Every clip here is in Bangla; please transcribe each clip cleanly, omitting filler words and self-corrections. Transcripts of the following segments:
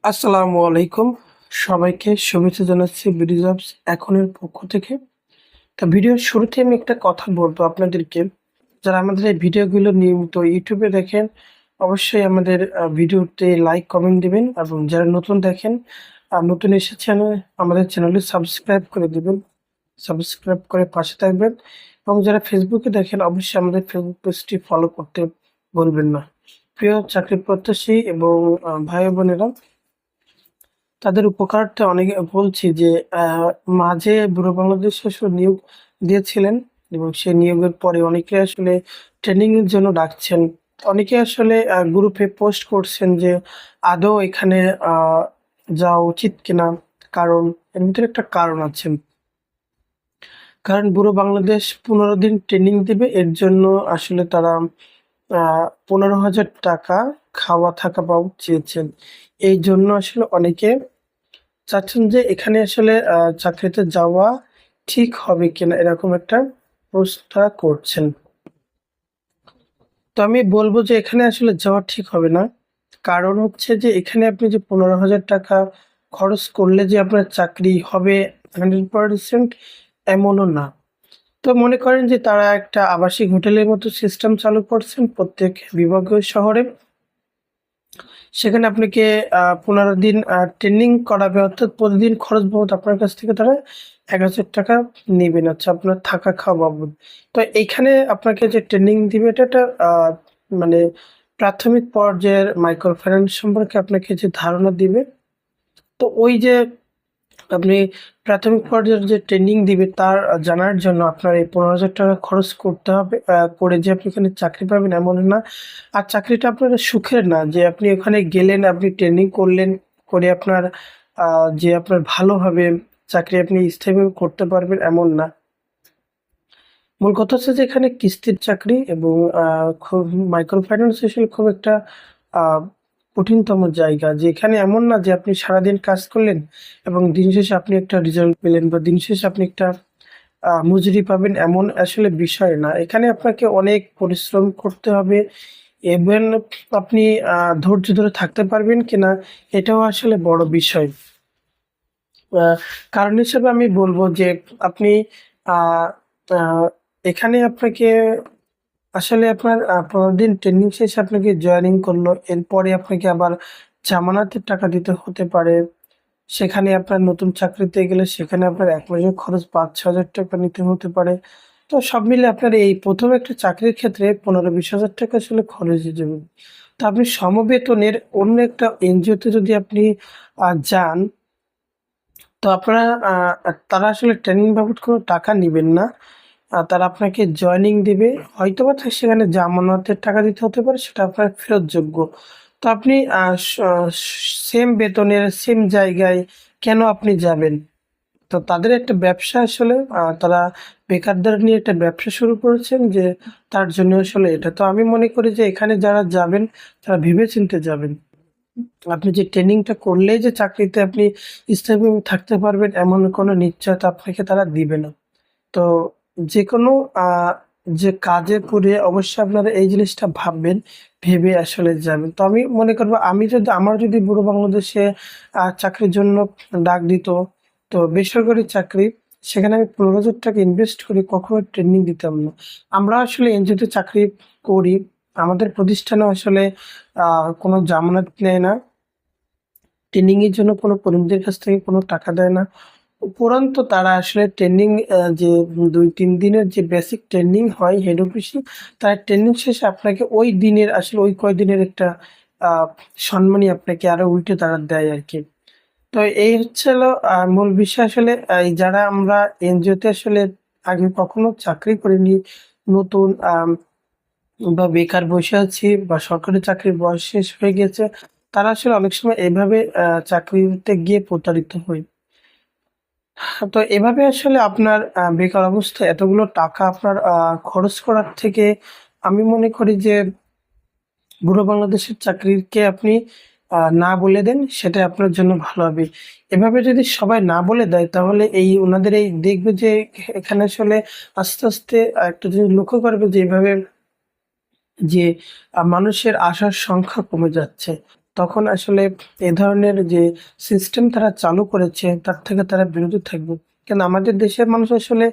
আসসালামু আলাইকুম। সবাইকে শুভেচ্ছা জানাচ্ছি বিডি জবস এখনের পক্ষ থেকে। তা ভিডিওর শুরুতে আমি একটা কথা বলবো আপনাদেরকে, যারা আমাদের এই ভিডিওগুলো নিয়মিত ইউটিউবে দেখেন, অবশ্যই আমাদের ভিডিওতে লাইক, কমেন্ট দিবেন এবং যারা নতুন দেখেন, নতুন এসেছেন আমাদের চ্যানেলটি সাবস্ক্রাইব করে দিবেন। সাবস্ক্রাইব করে পাশে থাকবেন এবং যারা ফেসবুকে দেখেন অবশ্যই আমাদের ফেসবুক পেজটি ফলো করতে ভুলবেন না। প্রিয় চাকরি প্রত্যাশী এবং ভাই বোনেরা, তাদের উপকারার্থে অনেকে বলছি যে মাঝে ব্যুরো বাংলাদেশ আসলে নিয়োগ দিয়েছিলেন এবং সেই নিয়োগের পরে অনেকে আসলে ট্রেনিং এর জন্য ডাকছেন। অনেকে আসলে গ্রুপে পোস্ট করছেন যে আদৌ এখানে যাওয়া উচিত কিনা? কারণ এর ভিতরে একটা কারণ আছে। কারণ ব্যুরো বাংলাদেশ ১৫ দিন ট্রেনিং দিবে, এর জন্য আসলে তারা ১৫,০০০ টাকা খাওয়া থাকা বাবদ চেয়েছেন। এই জন্য আসলে অনেকে চাচ্ছেন যে এখানে আসলে চাকরিতে যাওয়া ঠিক হবে কিনা, এরকম একটা প্রশ্ন তারা করছেন। তো আমি বলব যে এখানে আসলে যাওয়া ঠিক হবে না। কারণ হচ্ছে যে এখানে আপনি যে ১৫,০০০ টাকা খরচ করলে যে আপনার চাকরি হবে 100% এমনও না। তো মনে করেন যে তারা একটা আবাসিক হোটেলের মতো সিস্টেম চালু করছেন প্রত্যেক বিভাগীয় শহরে। সেখানে আপনাকে ১৫ দিন ট্রেনিং করাবে, অর্থাৎ প্রতিদিন খরচ বাবদ আপনার কাছ থেকে তারা ৳১,০০০ নিবেন, আচ্ছা আপনার থাকা খাওয়া বাবদ। তো এইখানে আপনাকে যে ট্রেনিং দিবে এটা একটা মানে প্রাথমিক পর্যায়ের মাইক্রো ফাইন্যান্স সম্পর্কে আপনাকে যে ধারণা দিবে। তো ওই যে আপনি প্রাথমিক পর্যায়ের যে ট্রেনিং দিবে তার জানার জন্য আপনার এই ৳১৫,০০০ খরচ করতে হবে। করে যে আপনি এখানে চাকরি পাবেন এমন না। আর চাকরিটা আপনার সুখের না যে আপনি ওখানে গেলেন, আপনি ট্রেনিং করলেন, করে আপনার যে আপনার ভালোভাবে চাকরি আপনি স্থায়ীভাবে করতে পারবেন এমন না। মূল কথা হচ্ছে যে এখানে কিস্তির চাকরি এবং খুব মাইক্রো ফাইন্যান্স আসলে খুব একটা আ কঠিনতম জায়গা। যে এখানে এমন না যে আপনি সারাদিন কাজ করলেন এবং দিন শেষে আপনি একটা রেজাল্ট পেলেন বা দিন শেষে আপনি একটা মজুরি পাবেন, এমন আসলে বিষয় না। এখানে আপনাকে অনেক পরিশ্রম করতে হবে এবং আপনি আ ধৈর্য ধরে থাকতে পারবেন কিনা এটাও আসলে বড় বিষয়। আ কারণ হিসেবে আমি বলব যে আপনি আ আ এখানে আপনাকে আসলে আপনার ১৫ দিন ট্রেনিং শেষে আপনাকে জয়েনিং করলো। এরপরে আপনাকে আবার জামানতের টাকা দিতে হতে পারে। সেখানে আপনার নতুন চাকরিতে গেলে সেখানে আপনার ১ মাসের খরচ ৳৫,০০০ নিতে হতে পারে। তো সব মিলে আপনার এই ১ম একটা চাকরির ক্ষেত্রে ১৫-২০,০০০ আসলে খরচ হয়ে যাবে। তো আপনি সমবেতনের অন্য একটা এনজিওতে যদি আপনি যান, তো আপনারা তারা আসলে ট্রেনিং বাবদ কোনো টাকা নিবেন না। তারা আপনাকে জয়েনিং দিবে। হয়তোবা সেখানে জামানতের টাকা দিতে হতে পারে, সেটা আপনার ফেরতযোগ্য। তো আপনি সেম বেতনের সেম জায়গায় কেন আপনি যাবেন? তো তাদের একটা ব্যবসা আসলে তারা বেকারদের নিয়ে একটা ব্যবসা শুরু করেছেন যে তার জন্য আসলে এটা। তো আমি মনে করি যে এখানে যারা যাবেন তারা ভেবে চিন্তে যাবেন। আপনি যে ট্রেনিংটা করলেই যে চাকরিতে আপনি স্থায়ীভাবে থাকতে পারবেন এমন কোনো নিশ্চয়তা আপনাকে তারা দিবে না। তো যেকোনো আ যে কাজে করে অবশ্যই আপনারা এই জিনিসটা ভাববেন, ভেবে আসলে যাবেন। তো আমি মনে করব আমার যদি ব্যুরো বাংলাদেশে চাকরির জন্য ডাক দিত, তো বেসরকারি চাকরি, সেখানে আমি ৳১৫,০০০ ইনভেস্ট করে কখনো ট্রেনিং দিতাম না। আমরা আসলে এনজিওতে চাকরি করি। আমাদের প্রতিষ্ঠানে আসলে আ কোনো জামানত নেয় না। ট্রেনিং এর জন্য কোনো কর্মীদের কাছ থেকে কোনো টাকা দেয় না। উপরন্তু তারা আসলে ট্রেনিং যে ২-৩ দিনের যে বেসিক ট্রেনিং হয় হেড অফিসে, তারা ট্রেনিং শেষে আপনাকে ওই দিনের আসলে ওই কয়দিনের একটা আ সম্মানী আপনাকে আরো উল্টে তারা দেয় আরকি। তো এই হচ্ছে হলো মূল বিষয় আসলে এই যারা আমরা এনজিওতে আসলে আগে কখনো চাকরি করিনি, নতুন বা বেকার বসে আছি বা সরকারি চাকরির বয়স শেষ হয়ে গেছে, তারা আসলে অনেক সময় এভাবে চাকরিতে গিয়ে প্রতারিত হই। তো এভাবে আসলে আপনার বেকার অবস্থায় এতগুলো টাকা আপনার খরচ করার থেকে আমি মনে করি যে ব্যুরো বাংলাদেশের চাকরিকে আপনি না বলে দেন, সেটাই আপনার জন্য ভালো হবে। এভাবে যদি সবাই না বলে দেয় তাহলে এই উনাদের এই দেখবে যে এখানে আসলে আস্তে, আস্তে একটা জিনিস লক্ষ্য করবে যে এভাবে যে মানুষের আসার সংখ্যা কমে যাচ্ছে। তখন আসলে এ ধরনের যে সিস্টেম তারা চালু করেছে তার থেকে তারা বিরত থাকবে। কেন আমাদের দেশের মানুষ আসলে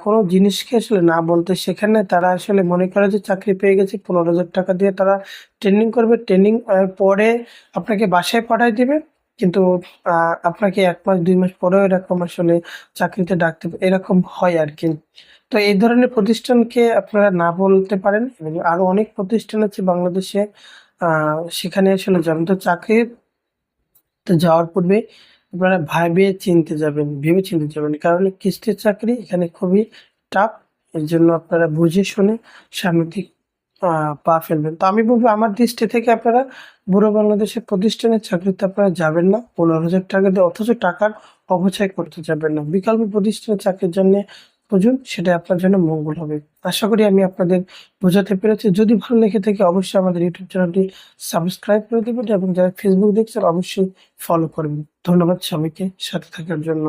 কোনো জিনিসকে আসলে না বলতে শেখে না। তারা আসলে মনে করে যে চাকরি পেয়ে গেছি, ১৫,০০০ টাকা দিয়ে তারা ট্রেনিং করবে। ট্রেনিং পরে আপনাকে বাসায় পাঠায় দিবে। কিন্তু আপনাকে ১ মাস ২ মাস পরেও এরকম আসলে চাকরিতে ডাকতে এরকম হয় আরকি। তো এই ধরনের প্রতিষ্ঠানকে আপনারা না বলতে পারেন এবং আরো অনেক প্রতিষ্ঠান আছে বাংলাদেশে। আ সেখানে আসলে যাবেন। তো চাকরিতে যাওয়ার পূর্বে আপনারা ভেবে চিন্তে যাবেন। কারণ কিস্তির চাকরি এখানে খুবই টাফ। এর জন্য আপনারা বুঝে শুনে সামনের দিক আ পা ফেলবেন। তো আমি বলব আমার দৃষ্টি থেকে আপনারা বুড়ো বাংলাদেশের প্রতিষ্ঠানের চাকরিতে আপনারা যাবেন না। ১৫,০০০ টাকা দিয়ে অথচ টাকার অপচয় করতে যাবেন না। বিকল্প প্রতিষ্ঠানে চাকরির জন্যে খুঁজুন, সেটা আপনার জন্য মঙ্গল হবে। আশা করি আমি আপনাদের বোঝাতে পেরেছি। যদি ভালো লেগে থাকে অবশ্যই আমাদের ইউটিউব চ্যানেলটি সাবস্ক্রাইব করে দিবেন এবং যারা ফেসবুক দেখছেন অবশ্যই ফলো করবেন। ধন্যবাদ সবাইকে সাথে থাকার জন্য।